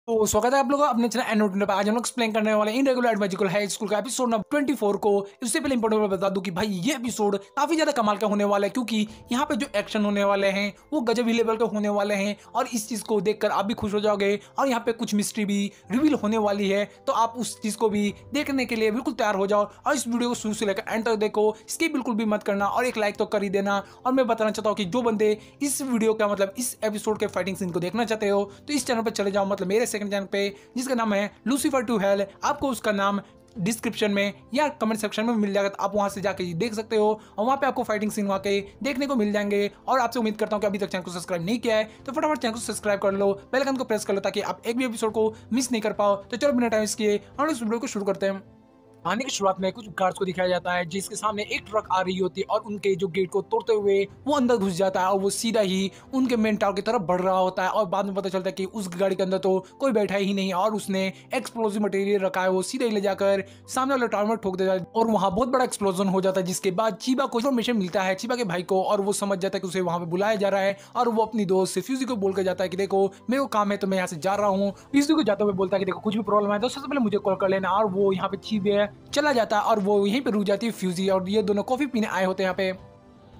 तो स्वागत है आप लोगों का अपने चैनल एनोट पे। आज हम लोग एक्सप्लेन करने वाले इनरेगुलर मैजिकल हाई स्कूल का एपिसोड नंबर 24 को। इससे पहले इंपॉर्टेंट बता दूं कि भाई ये एपिसोड काफी ज्यादा कमाल का होने वाला है, क्योंकि यहाँ पे जो एक्शन होने वाले हैं वो गजब ही लेवल के होने वाले हैं और इस चीज को देखकर आप भी खुश हो जाओगे। और यहाँ पे कुछ मिस्ट्री भी रिवील होने वाली है, तो आप उस चीज को भी देखने के लिए बिल्कुल तैयार हो जाओ और इस वीडियो को शुरू से लेकर एंड तक देखो। स्किप बिल्कुल भी मत करना और एक लाइक तो कर ही देना। और मैं बताना चाहता हूँ कि जो बंदे इस वीडियो का मतलब इस एपिसोड के फाइटिंग सीन को देखना चाहते हो तो इस चैनल पर चले जाओ, मतलब मेरे सेकंड चैनल पे जिसका नाम है लूसीफर टू हेल। आपको उसका नाम डिस्क्रिप्शन में या कमेंट सेक्शन में मिल जाएगा, तो आप वहां से जाके देख सकते हो और वहां पे आपको फाइटिंग सीन वहां के देखने को मिल जाएंगे। और आपसे उम्मीद करता हूं कि अभी तक चैनल को सब्सक्राइब नहीं किया है तो फटाफट चैनल को सब्सक्राइब कर लो, बेल आइकन को प्रेस कर लो ताकि आप एक भी एपिसोड को मिस नहीं कर पाओ। तो चलो बिना टाइम किए हम इस वीडियो को शुरू करते हैं। आने की शुरुआत में कुछ गार्ड्स को दिखाया जाता है जिसके सामने एक ट्रक आ रही होती है और उनके जो गेट को तोड़ते हुए वो अंदर घुस जाता है और वो सीधा ही उनके मेन टावर की तरफ बढ़ रहा होता है। और बाद में पता चलता है कि उस गाड़ी के अंदर तो कोई बैठा ही नहीं और उसने एक्सप्लोजिव मटेरियल रखा है, वो सीधा ही ले जाकर सामने वाले टावर में ठोक देता है और वहां बहुत बड़ा एक्सप्लोजन हो जाता है। जिसके बाद चीबा को इन्फॉर्मेशन मिलता है, चीबा के भाई को, और वो समझ जाता है कि उसे वहां पे बुलाया जा रहा है। और वो अपनी दोस्त से फ्यूजी को बोल कर जाता है कि देखो मेरे को काम है तो मैं यहाँ से जा रहा हूँ। फ्यूजी को जाते हुए बोलता है कि देखो कुछ भी प्रॉब्लम है तो सबसे पहले मुझे कॉल कर लेना। और वो यहाँ पे चीबे चला जाता है और वो यहीं पे रुक जाती है फ्यूजी, और ये दोनों कॉफी पीने आए होते हैं यहाँ पे।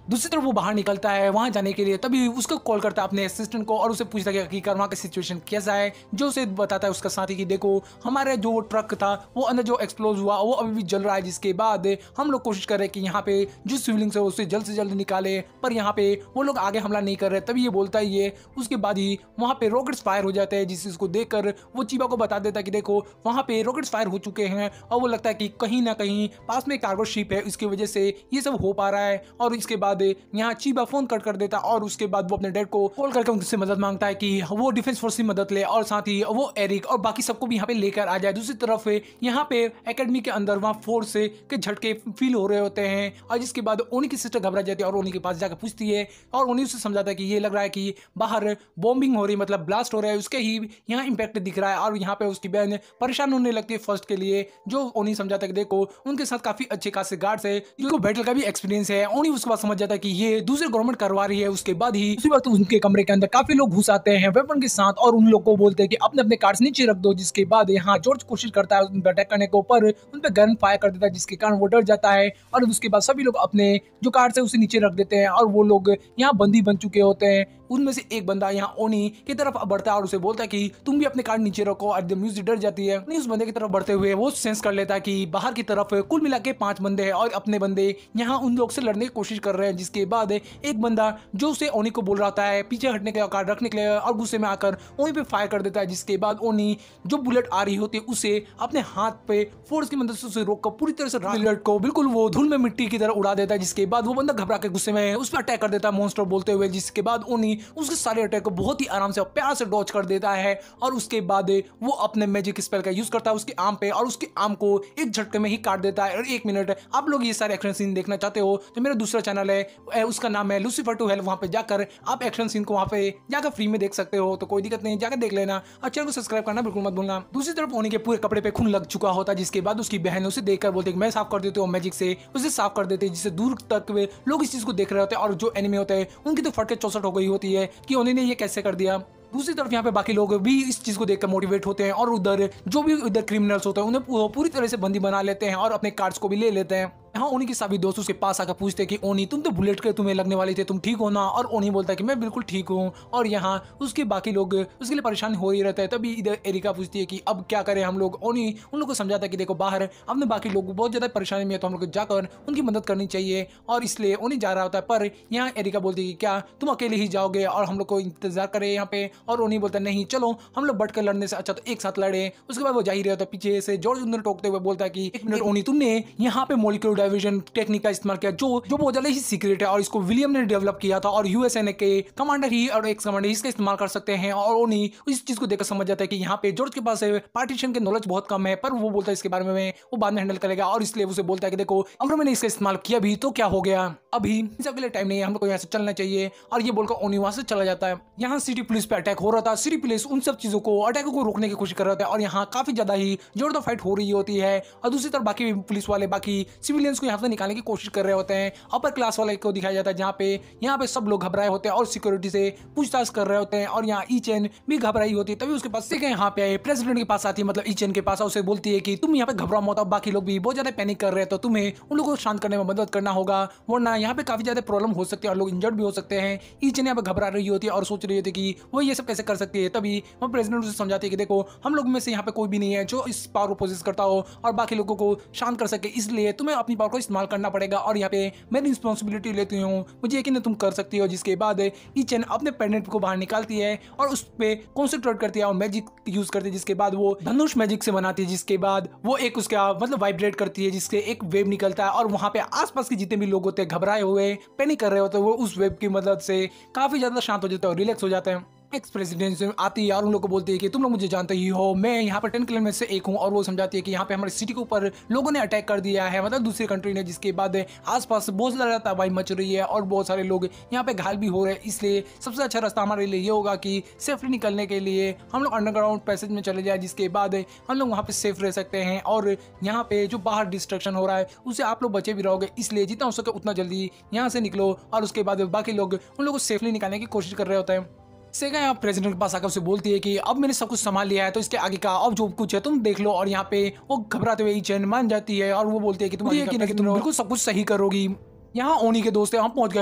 दूसरी तरफ वो बाहर निकलता है वहां जाने के लिए, तभी उसको कॉल करता है अपने असिस्टेंट को और उसे पूछता है कि वहाँ का सिचुएशन कैसा है। जो उसे बताता है उसका साथी कि देखो हमारे जो ट्रक था वो अंदर जो एक्सप्लोज हुआ वो अभी भी जल रहा है। जिसके बाद हम लोग कोशिश कर रहे हैं कि यहाँ पे जो सिविलिंग्स है उसे जल्द से जल्द निकाले, पर यहाँ पे वो लोग आगे हमला नहीं कर रहे। तभी ये बोलता है ये, उसके बाद ही वहाँ पे रॉकेट्स फायर हो जाते हैं जिसको देखकर वो चीबा को बता देता है कि देखो वहाँ पे रॉकेट्स फायर हो चुके हैं और वो लगता है कि कहीं ना कहीं पास में कार्गो शिप है, इसकी वजह से ये सब हो पा रहा है। और इसके बाद यहाँ चीबा फोन कट कर देता और उसके बाद वो अपने डैड को कॉल करके उनसे मदद मांगता है कि वो डिफेंस फोर्स की मदद ले और साथ ही वो एरिक और बाकी सबको भी यहाँ पे लेकर आ जाए। दूसरी तरफ यहाँ पे एकेडमी के अंदर वहाँ फोर्स के झटके फील हो रहे होते हैं और जिसके बाद ओनी की सिस्टर घबरा जाती है और ओनी के पास जाकर पूछती है और ओनी उसे समझाता है कि ये लग रहा है कि बाहर बॉम्बिंग हो रही, मतलब ब्लास्ट हो रहा है, उसके ही यहाँ इंपैक्ट दिख रहा है। और यहाँ पे उसकी बहन परेशान होने लगती है फर्स्ट के लिए, जो ओनी समझाता है कि देखो उनके साथ काफी अच्छे खासे गार्ड्स है जिनको बैटल का भी एक्सपीरियंस है। ओनी उसके बाद समझ जाता है कि ये दूसरे गवर्नमेंट करवा रही है। उसके बाद ही उसी वक्त उनके कमरे के अंदर काफी लोग घुस आते हैं वेपन के साथ और उन लोग को बोलते हैं कि अपने अपने कार्ड्स नीचे रख दो। जिसके बाद यहाँ जॉर्ज कोशिश करता है उन पर अटैक करने को, पर उन पर गन फायर कर देता है जिसके कारण वो डर जाता है। और उसके बाद सभी लोग अपने जो कार्ड्स है उसे नीचे रख देते हैं और वो लोग यहाँ बंदी बन चुके होते हैं। उनमें से एक बंदा यहाँ ओनी की तरफ बढ़ता है और उसे बोलता है कि तुम भी अपने कार्ड नीचे रखो। और म्यूजिक डर जाती है, उस बंदे की तरफ बढ़ते हुए वो सेंस कर लेता है कि बाहर की तरफ कुल मिला के 5 बंदे हैं और अपने बंदे यहाँ उन लोग से लड़ने की कोशिश कर रहे हैं। जिसके बाद एक बंदा जो उसे ओनी को बोल रहा होता है पीछे हटने के कार्ड रखने के लिए और गुस्से में आकर ओनी पे फायर कर देता है। जिसके बाद ओनी जो बुलेट आ रही होती है उसे अपने हाथ पे फोर्स की मदद से उसे रोककर पूरी तरह से बुलेट को बिल्कुल वो धूल में मिट्टी की तरह उड़ा देता है। जिसके बाद वो बंदा घबरा के गुस्से में उस पर अटैक कर देता है मॉन्स्टर बोलते हुए। जिसके बाद ओनी उसके सारे अटैक को बहुत ही आराम से और प्यार से डॉज कर देता है और उसके बाद वो अपने मैजिक स्पेल का यूज करता है उसके आर्म पे और उसके आर्म को एक झटके में ही काट देता है। और 1 मिनट आप लोग ये सारे एक्शन सीन देखना चाहते हो तो मेरा दूसरा चैनल है, उसका नाम है लूसीफर टू हेल। वहां पे जाकर आप एक्शन सीन को वहां पे जाकर फ्री में देख सकते हो, तो कोई दिक्कत नहीं, जाकर देख लेना और चैनल को सब्सक्राइब करना बिल्कुल मत भूलना। दूसरी तरफ ओनी के पूरे कपड़े पे खून लग चुका होता है। जिसके बाद उसकी बहन उसे देखकर बोलती है कि मैं साफ कर देती हूँ, मैजिक से उसे साफ कर देते हैं जिससे दूर तक वे लोग इस चीज को देख रहे होते हैं और जो एनिमी होते हैं उनकी तो फट के चौसट हो गई होती है कि उन्होंने ये कैसे कर दिया। दूसरी तरफ यहाँ पे बाकी लोग भी इस चीज को देखकर मोटिवेट होते हैं और उधर जो भी उधर क्रिमिनल्स होते हैं उन्हें पूरी तरह से बंदी बना लेते हैं और अपने कार्ड्स को भी ले लेते हैं। यहाँ ओनी के सभी दोस्त उसके पास आकर पूछते हैं कि ओनी तुम तो बुलेट के तुम्हें लगने वाले थे, तुम ठीक हो ना? और ओनी बोलता है कि मैं बिल्कुल ठीक हूँ। और यहाँ उसके बाकी लोग उसके लिए परेशान हो ही रहते हैं। तभी इधर एरिका पूछती है कि अब क्या करें हम लोग। ओनी उन लोग को समझाता है कि देखो बाहर अपने बाकी लोग बहुत ज्यादा परेशानी में है तो हम लोग को जाकर उनकी मदद करनी चाहिए और इसलिए ओनी जा रहा होता है। पर यहाँ एरिका बोलती है कि क्या तुम अकेले ही जाओगे और हम लोग को इंतजार करें यहाँ पे? और ओनी बोलता है नहीं, चलो हम लोग बढ़कर लड़ने से अच्छा तो एक साथ लड़े। उसके बाद वो जा ही रहा होता है, पीछे से जॉर्ज उन्हें टोकते हुए बोलता है कि 1 मिनट ओनी, तुमने यहाँ पे मॉलिक्यूलर डाइवर्जन टेक्निक का इस्तेमाल किया जो बहुत ज्यादा ही सीक्रेट है और इसको विलियम ने डेवलप किया था और यूएसएन के कमांडर ही और एक्स कमांडर इसका इस्तेमाल कर सकते हैं। और ओनी इस चीज को देखकर समझ जाता है कि यहाँ पे जॉर्ज के पास पार्टीशन के नॉलेज बहुत कम है, पर वो बोलता है इसके बारे में वो बाद में हैंडल करेगा। और इसलिए उसे बोलता है कि देखो अगर मैंने इसका इस्तेमाल किया भी तो क्या हो गया, अभी सबके लिए टाइम नहीं है, हम लोग को यहाँ से चलना चाहिए। और ये बोलकर ओनी वहां से चला जाता है। यहाँ सिटी पुलिस पे अटैक हो रहा था। सिटी पुलिस उन सब चीजों को अटैकों को रोकने की कोशिश कर रहा था और यहाँ काफी ज्यादा ही जोरदार फाइट हो रही होती है। और दूसरी तरफ बाकी पुलिस वाले बाकी सिविलियंस को यहाँ से निकालने की कोशिश कर रहे होते हैं। अपर क्लास वाले को दिखाया जाता है जहाँ पे सब लोग घबराए होते हैं और सिक्योरिटी से पूछताछ कर रहे होते हैं और यहाँ ईचेन भी घबराई होती है। तभी उसके पास से यहाँ पे प्रेसिडेंट के पास आती है, मतलब ईचेन के पास, उसे बोलती है कि तुम यहाँ पे घबराओ मत, बाकी लोग भी बहुत ज्यादा पैनिक कर रहे हैं तो तुम्हें उन लोगों को शांत करने में मदद करना होगा, वरना यहाँ पे काफी ज्यादा प्रॉब्लम हो सकती है और लोग इंजर्ड भी हो सकते हैं। ईचेन यहाँ पे घबरा रही होती है और सोच रही होती है कि वो ये सब कैसे कर सकती है। तभी वो प्रेसिडेंट उसे समझाती है कि देखो हम लोग में से यहाँ पे कोई भी नहीं है जो इस पावर को पोजेस करता हो और बाकी लोगों को शांत कर सके, इसलिए तुम्हें अपनी पावर को इस्तेमाल करना पड़ेगा और यहाँ पे मैं रिस्पॉन्सिबिलिटी लेती हूँ, मुझे यकीन है तुम कर सकती हो। जिसके बाद ईचेन अपने पेंडेंट को बाहर निकालती है और उस पे कॉन्सेंट्रेट करती है और मैजिक यूज करती है, जिसके बाद वो धनुष मैजिक से बनाती है, जिसके बाद वो एक उसका मतलब वाइब्रेट करती है जिससे एक वेव निकलता है और वहां पे आसपास के जितने भी लोग होते हैं घबराए हुए पैनिक कर रहे होते हैं वो उस वेव की मदद से काफी ज्यादा शांत हो जाते हैं और रिलैक्स हो जाते हैं। एक्स प्रेसिडेंट आती है और उन लोग को बोलती है कि तुम लोग मुझे जानते ही हो, मैं यहाँ पर 10 किलोमीटर में से एक हूँ, और वो समझाती है कि यहाँ पे हमारे सिटी के ऊपर लोगों ने अटैक कर दिया है, मतलब दूसरी कंट्री ने, जिसके बाद आसपास बहुत ज़्यादा तबाही मच रही है और बहुत सारे लोग यहाँ पे घायल भी हो रहे हैं। इसलिए सबसे अच्छा रास्ता हमारे लिए ये होगा कि सेफली निकलने के लिए हम लोग अंडरग्राउंड पैसेज में चले जाए, जिसके बाद हम लोग वहाँ पे सेफ रह सकते हैं और यहाँ पे जो बाहर डिस्ट्रक्शन हो रहा है उससे आप लोग बचे भी रहोगे, इसलिए जितना हो सके उतना जल्दी यहाँ से निकलो। और उसके बाद बाकी लोग उन लोगों को सेफली निकालने की कोशिश कर रहे होते हैं। सेगा यहाँ प्रेसिडेंट के पास आकर उसे बोलती है कि अब मैंने सब कुछ संभाल लिया है तो इसके आगे का अब जो कुछ है तुम देख लो। और यहाँ पे वो घबराते हुए ईचेन मान जाती है और वो बोलती है कि तुम बिल्कुल सब कुछ सही करोगी। यहाँ ओनी के दोस्त वहाँ पहुंच गए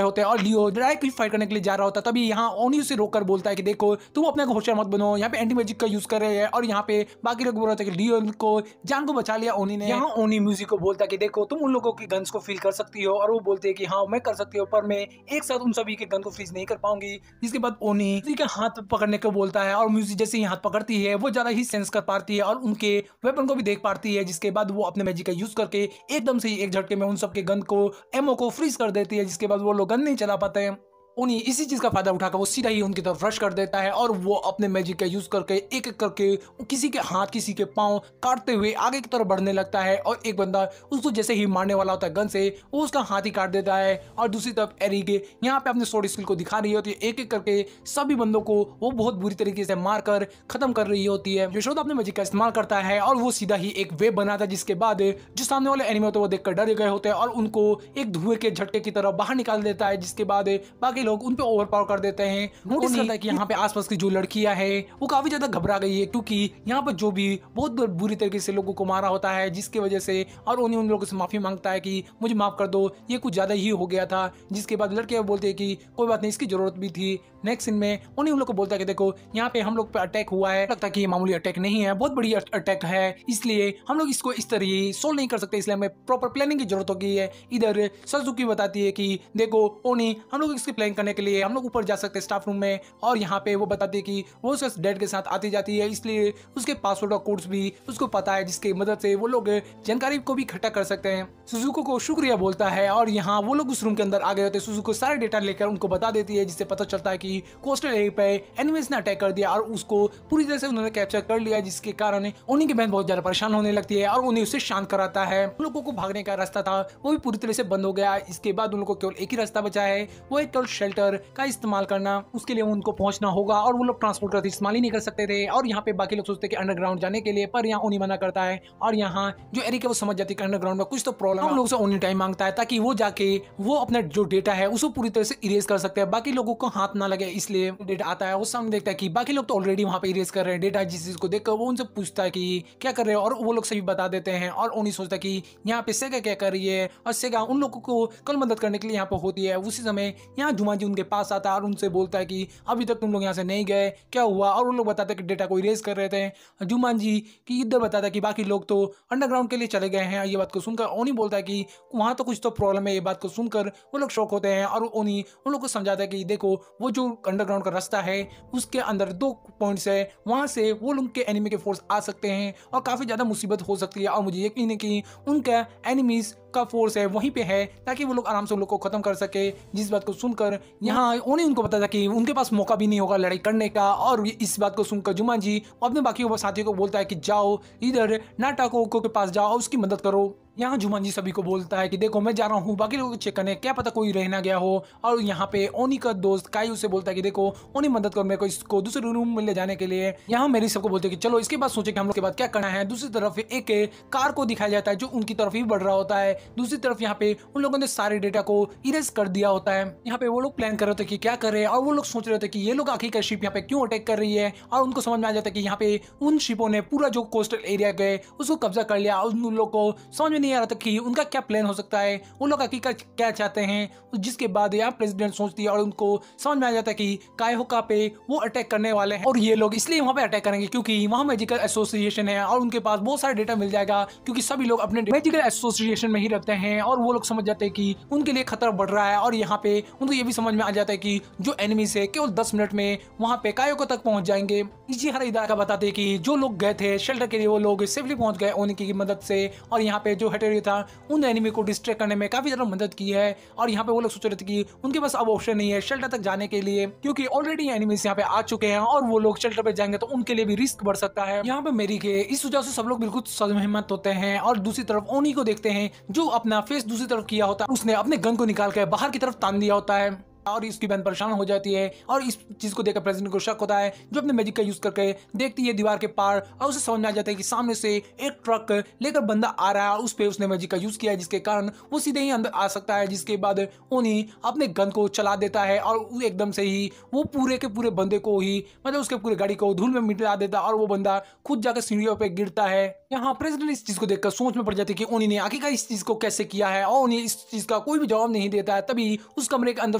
होते हैं और लियो डायरेक्टली फाइट करने के लिए जा रहा होता है। तभी यहाँ ओनी उसे रोककर बोलता है कि देखो तुम अपने को होशियार मत बनो, यहाँ पे एंटी मैजिक का यूज कर रहे हैं। और यहाँ पे बाकी लोग बोल रहे थे कि लियो को जान को बचा लिया ओनी ने। यहाँ ओनी म्यूजिक को बोलता है कि देखो तुम उन लोगों की गन्स को फील कर सकती हो, और वो बोलते हैं कि हाँ मैं कर सकती हूँ, पर मैं एक साथ उन सभी के गन को फ्रीज नहीं कर पाऊंगी। जिसके बाद ओनी म्यूजिक के हाथ पकड़ने को बोलता है और म्यूजिक जैसे ही हाथ पकड़ती है वो ज्यादा ही सेंस कर पाती है और उनके वेपन को भी देख पाती है। जिसके बाद वो अपने मैजिक का यूज करके एकदम से ही एक झटके में उन सबके गन को एमओ को फ्रीज कर देती है, जिसके बाद वो लोग गन नहीं चला पाते हैं। ओनी इसी चीज का फायदा उठाकर वो सीधा ही उनकी तरफ रश कर देता है और वो अपने मैजिक का यूज करके एक एक करके किसी के हाथ किसी के पांव काटते हुए आगे की तरफ बढ़ने लगता है। और एक बंदा उसको जैसे ही मारने वाला होता है गन से वो उसका हाथ ही काट देता है। और दूसरी तरफ एरी के यहाँ पे अपने स्वॉर्ड स्किल को दिखा रही होती है, एक एक करके सभी बंदों को वो बहुत बुरी तरीके से मारकर खत्म कर रही होती है। यशोदा अपने मैजिक का इस्तेमाल करता है और वो सीधा ही एक वेव बनाता है, जिसके बाद जो सामने वाले एनिमी होते हैं वो देखकर डर गए होते हैं और उनको एक धुएं के झटके की तरफ बाहर निकाल देता है। जिसके बाद बाकी लोग उन पे ओवरपावर कर देते हैं। नोटिस करता है कि यहाँ पे आसपास की जो लड़कियां हैं वो काफी ज्यादा घबरा गई है, क्योंकि यहाँ पर जो भी बहुत बुरी तरीके से लोगों को मारा होता है, जिसकी वजह से। और उन्हीं उन लोगों से माफी मांगता है कि मुझे माफ कर दो, ये कुछ ज्यादा ही हो गया था। जिसके बाद लड़कियां बोलते हैं कि कोई बात नहीं, इसकी जरूरत भी थी। नेक्स्ट सीन में उन्हीं उन लोग को बोलता है कि देखो यहाँ पे हम लोग पे अटैक हुआ है, लगता है कि ये मामूली अटैक नहीं है, बहुत बड़ी अटैक है, इसलिए हम लोग इसको इस तरह सोल्व नहीं कर सकते, इसलिए हमें प्रॉपर प्लानिंग की जरूरत होगी है। इधर सजुकी बताती है कि देखो ओनी हम लोग इसकी प्लान करने के लिए हम लोग ऊपर जा सकते हैं स्टाफ रूम में। और यहाँ पे वो बताती है कि वो उसके डैड के साथ आती जाती है, इसलिए उसके पासवर्ड और कोड्स भी उसको पता है, जिसकी मदद से वो लोग जानकारी को भी इकट्ठा कर सकते हैं। सुजुको को शुक्रिया बोलता है और यहाँ वो लोग उस रूम के अंदर आ गए होते हैं। सुजुको सारे डेटा लेकर उनको बता देती है, जिससे पता चलता है कि कोस्टल एरिया पे एनिमीज ने अटैक कर दिया और उसको पूरी तरह से उन्होंने कैप्चर कर लिया, जिसके कारण उन्हीं की बहन बहुत ज्यादा परेशान होने लगती है और उन्हें उससे शांत कराता है। उन लोगों को भागने का रास्ता था वो भी पूरी तरह से बंद हो गया। इसके बाद उन लोगों को केवल एक ही रास्ता बचा है, वो एक केवल शेल्टर का इस्तेमाल करना। उसके लिए उनको पहुंचना होगा और वो लोग ट्रांसपोर्ट का इस्तेमाल ही नहीं कर सकते थे। और यहाँ पे बाकी लोग सोचते हैं कि अंडरग्राउंड जाने के लिए, पर यहाँ उन्हीं मना करता है। और यहाँ जो एरिक है वो समझ जाती है कि अंडरग्राउंड में कुछ तो प्रॉब्लम है, हम लोग से ओनी टाइम मांगता है ताकि वो जाके वो अपना जो डेटा है उसको पूरी तरह से इरेज कर सकते हैं, बाकी लोगों को हाथ ना लगे। इसलिए डेटा आता है, उस सामने देखता है कि बाकी लोग तो ऑलरेडी वहाँ पे इरेज कर रहे हैं डेटा। जिस चीज को देखकर वो उनसे पूछता है कि क्या कर रहे हैं और वो लोग सभी बता देते हैं। और ओनी सोचता है कि यहाँ पे सेगा क्या कर रही है और सेगा उन लोगों को कल मदद करने के लिए यहाँ पे होती है। उसी समय यहाँ जुमांजी उनके पास आता है और उनसे बोलता है कि अभी तक तुम लोग यहाँ से नहीं गए, क्या हुआ। और वो लोग बताते हैं कि डेटा को इरेज कर रहे थे। जुमांजी की इधर बताता है कि बाकी लोग तो अंडरग्राउंड के लिए चले गए हैं। ये बात को सुनकर ओनी बोलता है कि वहाँ तो कुछ तो प्रॉब्लम है। ये बात को सुनकर वो लोग शॉक होते हैं और ओनी उन लोग को समझाता है कि देखो वो जो अंडरग्राउंड का रास्ता है उसके अंदर 2 पॉइंट्स है, वहाँ से वो लोग के एनिमी के फोर्स आ सकते हैं और काफ़ी ज़्यादा मुसीबत हो सकती है। और मुझे यकीन है कि उनका एनिमीज का फोर्स है वहीं पे है, ताकि वो लोग आराम से उन लोग को खत्म कर सके। जिस बात को सुनकर यहाँ उन्हें उनको पता था कि उनके पास मौका भी नहीं होगा लड़ाई करने का। और इस बात को सुनकर जुमांजी अपने बाकी साथियों को बोलता है कि जाओ इधर नाटाको के पास जाओ और उसकी मदद करो। यहाँ जुमानजी सभी को बोलता है कि देखो मैं जा रहा हूँ बाकी लोगों को चेक करने, क्या पता कोई रह ना गया हो। और यहाँ पे ओनी का दोस्त काई उसे बोलता है कि देखो ओनी मदद करो मेरे को इसको दूसरे रूम में ले जाने के लिए। यहाँ मेरी सबको बोलते हैं कि चलो इसके बाद सोचे कि हम लोग के बाद क्या करना है। दूसरी तरफ एक कार को दिखाया जाता है जो उनकी तरफ ही बढ़ रहा होता है। दूसरी तरफ यहाँ पे उन लोगों ने सारे डेटा को इरेज कर दिया होता है। यहाँ पे वो लोग प्लान कर रहे थे कि क्या करे और वो लोग सोच रहे थे कि ये लोग आखिर का शिप यहाँ पे क्यों अटैक कर रही है। और उनको समझ में आ जाता है कि यहाँ पे उन शिपों ने पूरा जो कोस्टल एरिया गए उसको कब्जा कर लिया। और उन लोग को समझ में नहीं आ रहा था कि उनका क्या प्लान हो सकता है, वो लोग आखिर क्या चाहते हैं। जिसके बाद यहाँ प्रेसिडेंट सोचती है और उनको समझ में आ जाता है कि कायहोका पे वो अटैक करने वाले हैं। और ये लोग इसलिए वहां पे अटैक करेंगे क्योंकि वहां मेजिकल एसोसिएशन है और उनके पास बहुत सारा डेटा मिल जाएगा, क्योंकि सभी लोग अपने मेजिकल एसोसिएशन में ही रहते हैं। और वो लोग समझ जाते हैं कि उनके लिए खतरा बढ़ रहा है। और यहाँ पे उनको ये भी समझ में आ जाता है कि जो एनिमी से केवल 10 मिनट में वहां पे कायोको तक पहुंच जाएंगे। इसी हर इदारा का बताते हैं कि जो लोग गए थे शेल्टर के लिए वो लोग सेफली पहुंच गए ओनी की मदद से। और यहाँ पे जो हेटेरियो था उन एनिमी को डिस्ट्रैक्ट करने में काफी ज्यादा मदद की है। और यहाँ पे वो लोग सोच रहे थे कि उनके पास अब ऑप्शन नहीं है शेल्टर तक जाने के लिए, क्योंकि ऑलरेडी एनिमीज यहाँ पे आ चुके हैं और वो लोग शेल्टर पे जाएंगे तो उनके लिए भी रिस्क बढ़ सकता है। यहाँ पे मेरी के इस वजह से सब लोग बिल्कुल सहमत होते हैं। और दूसरी तरफ ओनी को देखते हैं जो अपना फेस दूसरी तरफ किया होता है, उसने अपने गन को निकाल कर बाहर की तरफ तान दिया होता है। और इसकी बहन परेशान हो जाती है और इस चीज को देखकर प्रेसिडेंट को शक होता है, जो अपने मैजिक का यूज करके देखती है दीवार के पार। और उसे समझ में आ जाता है कि सामने से एक ट्रक लेकर बंदा आ रहा है और उस पे उसने मैजिक का यूज किया है, जिसके कारण वो सीधे ही अंदर आ सकता है। जिसके बाद ओनी अपने गन को चला देता है और एकदम से ही वो पूरे के पूरे बंदे को ही मतलब उसके पूरे गाड़ी को धूल में मिटा देता है और वो बंदा खुद जाकर सीढ़ियों पे गिरता है। यहाँ प्रेसिडेंट इस चीज को देखकर सोच में पड़ जाती है कि ओनी ने आखिरकार इस चीज को कैसे किया है। और ओनी इस चीज का कोई भी जवाब नहीं देता है। तभी उस कमरे के अंदर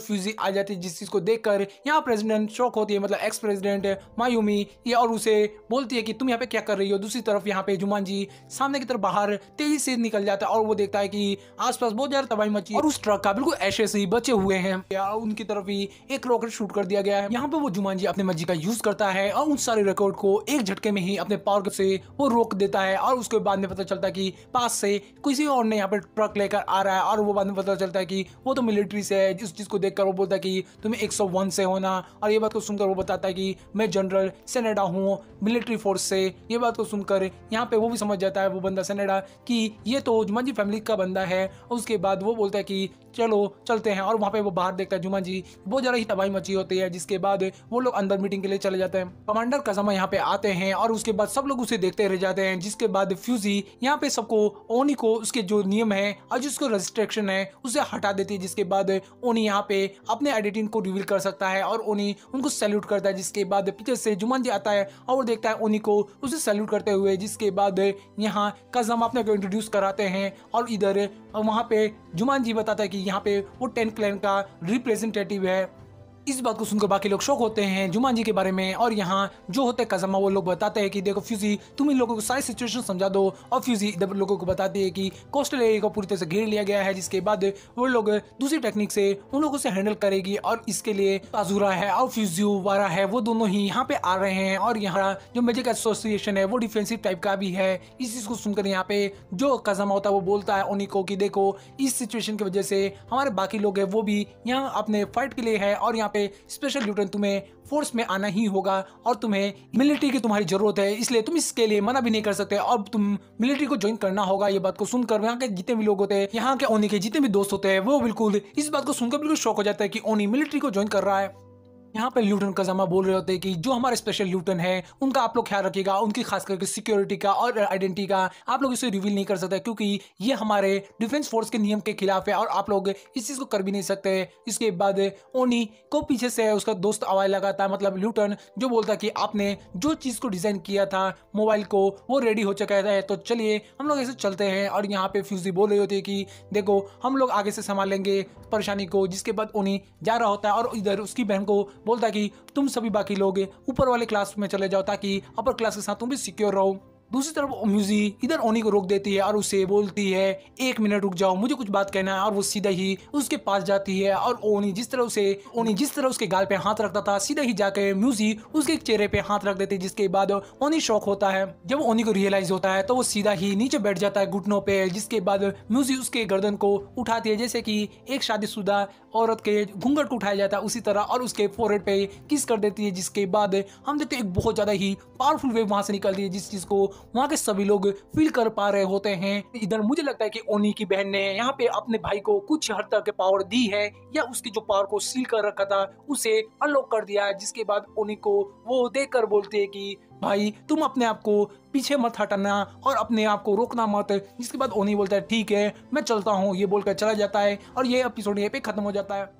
फ्यूजी आ जाती है, जिस चीज को देखकर यहाँ प्रेसिडेंट शॉक होती है, मतलब एक्स प्रेसिडेंट मायूमी ये, और उसे बोलती है कि तुम यहाँ पे क्या कर रही हो। दूसरी तरफ यहाँ पे जुमानजी सामने की तरफ बाहर तेजी से निकल जाता है और वो देखता है कि आसपास बहुत ज्यादा तबाही मची है और उस ट्रक का बिल्कुल ऐसे से ही बचे हुए हैं। उनकी तरफ ही एक रॉकेट शूट कर दिया गया है। यहाँ पे वो जुमानजी अपने मर्जी का यूज करता है और उन सारे रिकॉर्ड को एक झटके में ही अपने पावर से वो रोक देता है। और उसके बाद में पता चलता है कि पास से किसी और ने यहाँ पे ट्रक लेकर आ रहा है और वो बाद में पता चलता है कि वो तो मिलिट्री से है। जिस चीज को देखकर वो बोलता है कि तुम्हें 101 से होना। और ये बात को सुनकर वो बताता है कि मैं जनरल सेनेडा हूँ मिलिट्री फोर्स से। ये बात को सुनकर यहाँ पे वो भी समझ जाता है वो बंदा सेनेडा कि ये तो जुमानजी फैमिली का बंदा है। उसके बाद वो बोलता है कि चलो चलते हैं। और वहाँ पे वो बाहर देखता है जुमानजी बहुत ज्यादा ही तबाही मची होती है। जिसके बाद वो लोग अंदर मीटिंग के लिए चले जाते हैं। कमांडर काज़ामा यहाँ पे आते हैं और उसके बाद सब लोग उसे देखते रह जाते हैं। जिसके बाद फ्यूजी यहाँ पे सबको ओनी को उसके जो नियम है और जिसको रेस्ट्रिक्शन है उसे हटा देती है। जिसके बाद ओनी यहाँ पे अपने आइडेंटिटी को रिवील कर सकता है और ओनी उनको सैल्यूट करता है। जिसके बाद पीछे से जुमानजी आता है और वो देखता है ओनी को उसे सैल्यूट करते हुए। जिसके बाद यहाँ काज़ामा अपने को इंट्रोड्यूस कराते हैं और इधर वहाँ पे जुमानजी बताता है कि यहाँ पे वो 10 क्लैन का रिप्रेजेंटेटिव है। इस बात को सुनकर बाकी लोग शौक होते हैं जुमानजी के बारे में। और यहाँ जो होते हैं काज़ामा वो लोग बताते हैं कि देखो फ्यूजी तुम इन लोगों को सारी सिचुएशन समझा दो। और फ्यूजी इधर लोगों को बताती है कि कोस्टल एरिया को पूरी तरह से घेर लिया गया है। जिसके बाद वो लोग दूसरी टेक्निक से उन लोगों से हैंडल करेगी और इसके लिए अजूरा है और फ्यूजिवारा है वो दोनों ही यहाँ पे आ रहे हैं। और यहाँ जो मैजिक एसोसिएशन है वो डिफेंसिव टाइप का भी है। इस चीज को सुनकर यहाँ पे जो काज़ामा होता है वो बोलता है ओनी को कि देखो इस सिचुएशन की वजह से हमारे बाकी लोग हैं वो भी यहाँ अपने फाइट के लिए है और यहाँ स्पेशल ल्यूटेंट तुम्हें फोर्स में आना ही होगा और तुम्हें मिलिट्री की तुम्हारी जरूरत है, इसलिए तुम इसके लिए मना भी नहीं कर सकते और तुम मिलिट्री को ज्वाइन करना होगा। ये बात को सुनकर यहाँ के जितने भी लोग होते हैं, यहाँ के ओनी के जितने भी दोस्त होते हैं वो बिल्कुल इस बात को सुनकर बिल्कुल शौक हो जाता है कि ओनी मिलिट्री को ज्वाइन कर रहा है। यहाँ पे ल्यूटन काज़ामा बोल रहे होते हैं कि जो हमारे स्पेशल ल्यूटन है उनका आप लोग ख्याल रखिएगा, उनकी खास करके सिक्योरिटी का और आइडेंटिटी का आप लोग इसे रिवील नहीं कर सकते क्योंकि ये हमारे डिफेंस फोर्स के नियम के खिलाफ है और आप लोग इस चीज़ को कर भी नहीं सकते। इसके बाद ओनी को पीछे से उसका दोस्त आवाज़ लगाता है, मतलब ल्यूटन, जो बोलता है कि आपने जो चीज़ को डिज़ाइन किया था मोबाइल को वो रेडी हो चुका है, तो चलिए हम लोग ऐसे चलते हैं। और यहाँ पे फ्यूजी बोल रही होती है कि देखो हम लोग आगे से संभाल लेंगे परेशानी को। जिसके बाद ओनी जा रहा होता है और इधर उसकी बहन को बोलता है कि तुम सभी बाकी लोग ऊपर वाले क्लास में चले जाओ ताकि अपर क्लास के साथ तुम भी सिक्योर रहो। दूसरी तरफ म्यूजी इधर ओनी को रोक देती है और उसे बोलती है 1 मिनट रुक जाओ, मुझे कुछ बात कहना है। और वो सीधा ही उसके पास जाती है और ओनी जिस तरह उसके गाल पे हाथ रखता था सीधा ही जाकर म्यूजी उसके चेहरे पे हाथ रख देती है। जिसके बाद ओनी शॉक होता है। जब ओनी को रियलाइज होता है तो वो सीधा ही नीचे बैठ जाता है घुटनों पे। जिसके बाद म्यूजी उसके गर्दन को उठाती है जैसे कि एक शादीशुदा औरत के घूंघट को उठाया जाता है उसी तरह, और उसके फोरहेड पे किस कर देती है। जिसके बाद हम देखते हैं एक बहुत ज्यादा ही पावरफुल वेव वहां से निकलती है जिस चीज को वहाँ के सभी लोग फील कर पा रहे होते हैं। इधर मुझे लगता है कि ओनी की बहन ने यहाँ पे अपने भाई को कुछ हद तक पावर दी है या उसकी जो पावर को सील कर रखा था उसे अनलॉक कर दिया है, जिसके बाद ओनी को वो देखकर बोलते हैं कि भाई तुम अपने आप को पीछे मत हटाना और अपने आप को रोकना मत। जिसके बाद ओनी बोलता है ठीक है मैं चलता हूँ, ये बोलकर चला जाता है और ये एपिसोड यहीं पे खत्म हो जाता है।